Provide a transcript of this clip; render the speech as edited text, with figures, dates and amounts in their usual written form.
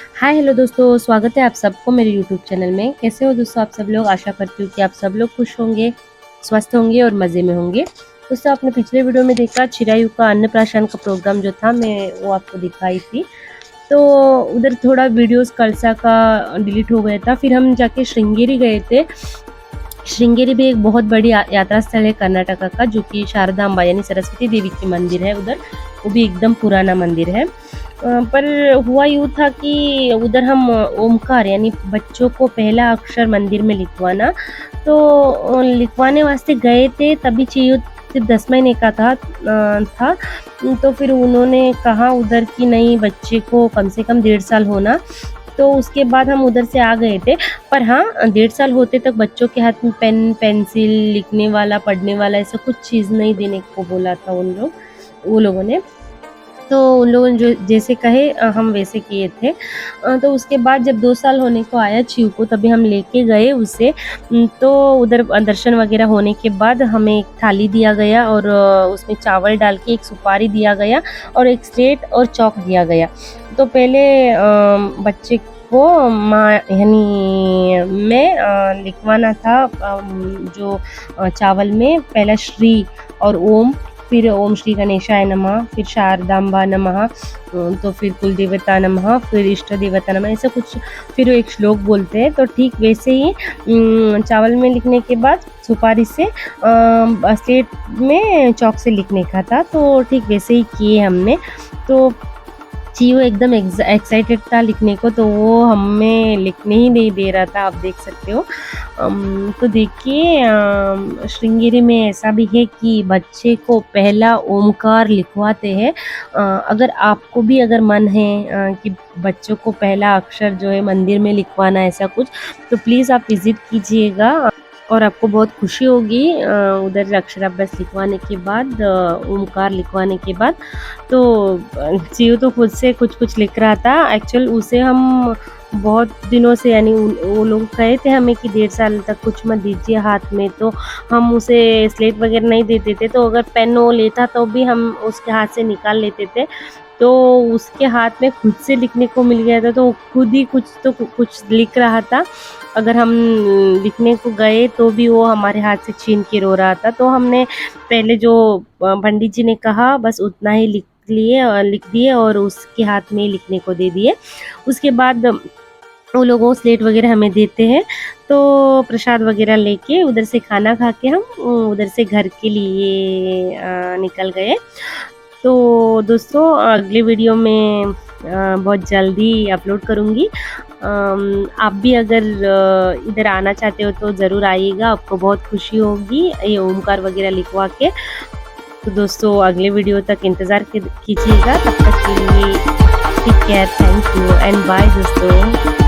Hi hello दोस्तों, स्वागत है आप सबको मेरे यूट्यूब चैनल में। कैसे हो दोस्तों आप सब लोग? आशा करती हूँ कि आप सब लोग खुश होंगे, स्वस्थ होंगे और मज़े में होंगे। दोस्तों आपने पिछले वीडियो में देखा चिरायु का अन्नप्राशन का प्रोग्राम जो था, मैं वो आपको दिखाई थी। तो उधर थोड़ा वीडियोस कलसा का डिलीट हो गया था। फिर हम जाके श्रृंगेरी गए थे। श्रृंगेरी भी एक बहुत बड़ी यात्रा स्थल है कर्नाटका का, जो कि शारदा अम्बा यानी सरस्वती देवी की मंदिर है उधर। वो भी एकदम पुराना मंदिर है। पर हुआ यूँ था कि उधर हम ओमकार यानी बच्चों को पहला अक्षर मंदिर में लिखवाना, तो लिखवाने वास्ते गए थे। तभी चियू सिर्फ 10 महीने का था। तो फिर उन्होंने कहा उधर कि नहीं, बच्चे को कम से कम 1.5 साल होना। तो उसके बाद हम उधर से आ गए थे। पर हाँ, 1.5 साल होते तक बच्चों के हाथ में पेन, पेंसिल, लिखने वाला, पढ़ने वाला ऐसा कुछ चीज़ नहीं देने को बोला था वो लोगों ने। तो उन लोगों ने जो जैसे कहे हम वैसे किए थे। तो उसके बाद जब 2 साल होने को आया चिऊ को, तभी हम लेके गए उसे। तो उधर दर्शन वगैरह होने के बाद हमें एक थाली दिया गया और उसमें चावल डाल के एक सुपारी दिया गया और एक स्लेट और चॉक दिया गया। तो पहले बच्चे को माँ यानी मैं लिखवाना था, जो चावल में पहला श्री और ओम, फिर ओम श्री गणेशाय नमः, फिर शारदाम्बा नमः, तो फिर कुलदेवता नमः, फिर इष्ट देवता नमः, ऐसा कुछ। फिर एक श्लोक बोलते हैं। तो ठीक वैसे ही चावल में लिखने के बाद सुपारी से स्लेट में चॉक से लिखने का था। तो ठीक वैसे ही किए हमने। तो चियो एकदम एक्साइटेड था लिखने को, तो वो हमें लिखने ही नहीं दे रहा था, आप देख सकते हो। तो देखिए, श्रृंगेरी में ऐसा भी है कि बच्चे को पहला ओमकार लिखवाते हैं। अगर आपको भी अगर मन है कि बच्चों को पहला अक्षर जो है मंदिर में लिखवाना ऐसा कुछ, तो प्लीज़ आप विज़िट कीजिएगा और आपको बहुत खुशी होगी उधर अक्षराभ्यास लिखवाने के बाद, ओमकार लिखवाने के बाद। तो चियो तो खुद से कुछ-कुछ लिख रहा था। एक्चुअल उसे हम बहुत दिनों से यानी वो लोग कहे थे हमें कि 1.5 साल तक कुछ मत दीजिए हाथ में, तो हम उसे स्लेट वगैरह नहीं देते थे। तो अगर पेन वो लेता तो भी हम उसके हाथ से निकाल लेते थे। तो उसके हाथ में खुद से लिखने को मिल गया था, तो वो खुद ही कुछ लिख रहा था। अगर हम लिखने को गए तो भी वो हमारे हाथ से छीन के रो रहा था। तो हमने पहले जो पंडित जी ने कहा बस उतना ही लिख दिए और उसके हाथ में ही लिखने को दे दिए। उसके बाद वो लोग वो स्लेट वगैरह हमें देते हैं। तो प्रसाद वगैरह लेके उधर से खाना खा के हम उधर से घर के लिए निकल गए। तो दोस्तों अगले वीडियो में बहुत जल्दी अपलोड करूँगी। आप भी अगर इधर आना चाहते हो तो ज़रूर आइएगा, आपको बहुत खुशी होगी ये ओमकार वगैरह लिखवा के। तो दोस्तों अगले वीडियो तक इंतज़ार कीजिएगा। तब तक के लिए take care, thank you and bye दोस्तों।